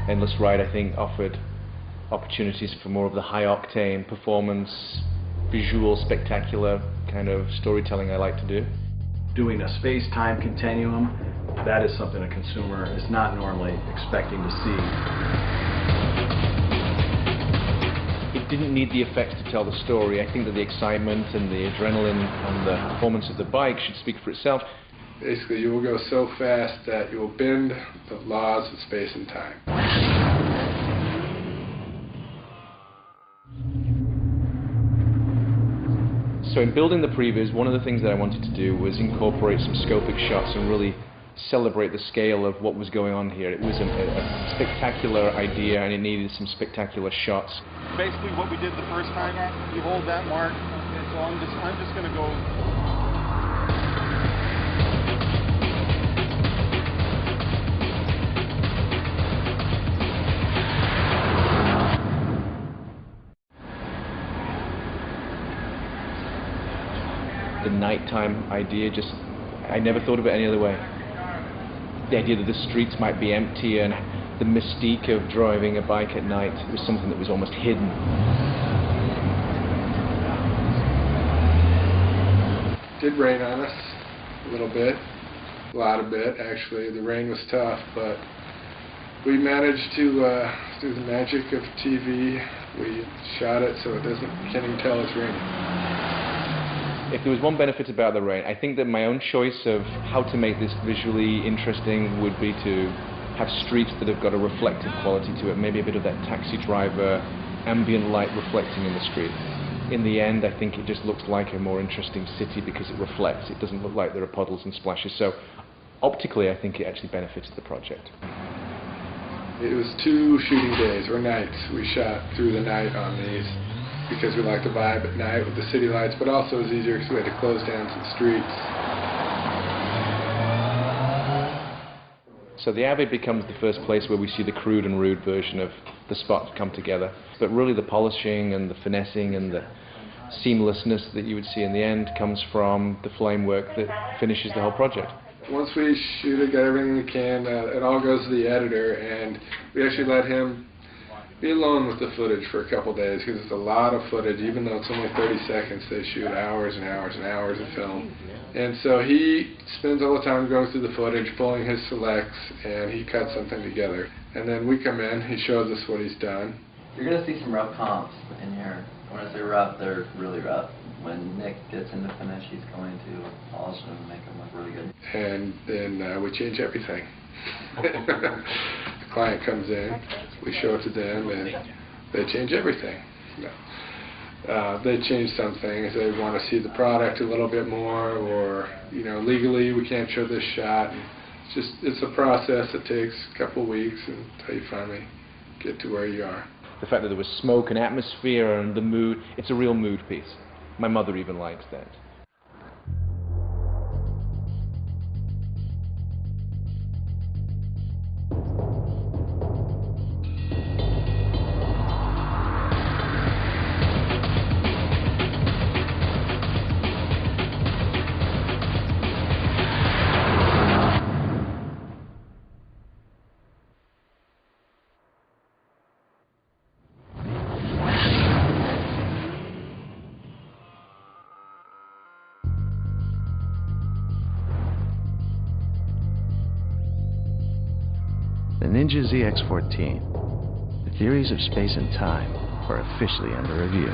Endless Ride, I think, offered opportunities for more of the high-octane performance, visual, spectacular kind of storytelling I like to do. Doing a space-time continuum, that is something a consumer is not normally expecting to see. It didn't need the effects to tell the story. I think that the excitement and the adrenaline and the performance of the bike should speak for itself. Basically, you will go so fast that you will bend the laws of space and time. So in building the Previs, one of the things that I wanted to do was incorporate some scopic shots and really celebrate the scale of what was going on here. It was a spectacular idea and it needed some spectacular shots. Basically what we did the first time, you hold that mark, and so I'm just going to go. The nighttime idea, I never thought of it any other way. The idea that the streets might be empty and the mystique of driving a bike at night was something that was almost hidden. It did rain on us a little bit, a lot of bit actually. The rain was tough, but we managed to, through the magic of TV, we shot it so you can't even tell it's raining. If there was one benefit about the rain, I think that my own choice of how to make this visually interesting would be to have streets that have got a reflective quality to it, maybe a bit of that taxi driver, ambient light reflecting in the street. In the end, I think it just looks like a more interesting city because it reflects. It doesn't look like there are puddles and splashes. So optically, I think it actually benefited the project. It was 2 shooting days, or nights. We shot through the night on these, because we like the vibe at night with the city lights, but also it was easier because we had to close down some streets. So the Abbey becomes the first place where we see the crude and rude version of the spot come together. But really the polishing and the finessing and the seamlessness that you would see in the end comes from the flame work that finishes the whole project. Once we shoot it, got everything we can, it all goes to the editor, and we actually let him be alone with the footage for a couple days because it's a lot of footage. Even though it's only 30 seconds, they shoot hours and hours and hours of film. And so he spends all the time going through the footage, pulling his selects, and he cuts something together. And then we come in, he shows us what he's done. You're going to see some rough comps in here. When I say rough, they're really rough. When Nick gets into finish, he's going to polish them and make them look really good. And then we change everything. The client comes in, we show it to them, and they change everything. They change some things. They want to see the product a little bit more, or legally we can't show this shot. And it's a process that takes a couple of weeks until you finally get to where you are. The fact that there was smoke and atmosphere and the mood, it's a real mood piece. My mother even likes that. The Ninja ZX-14. The theories of space and time are officially under review.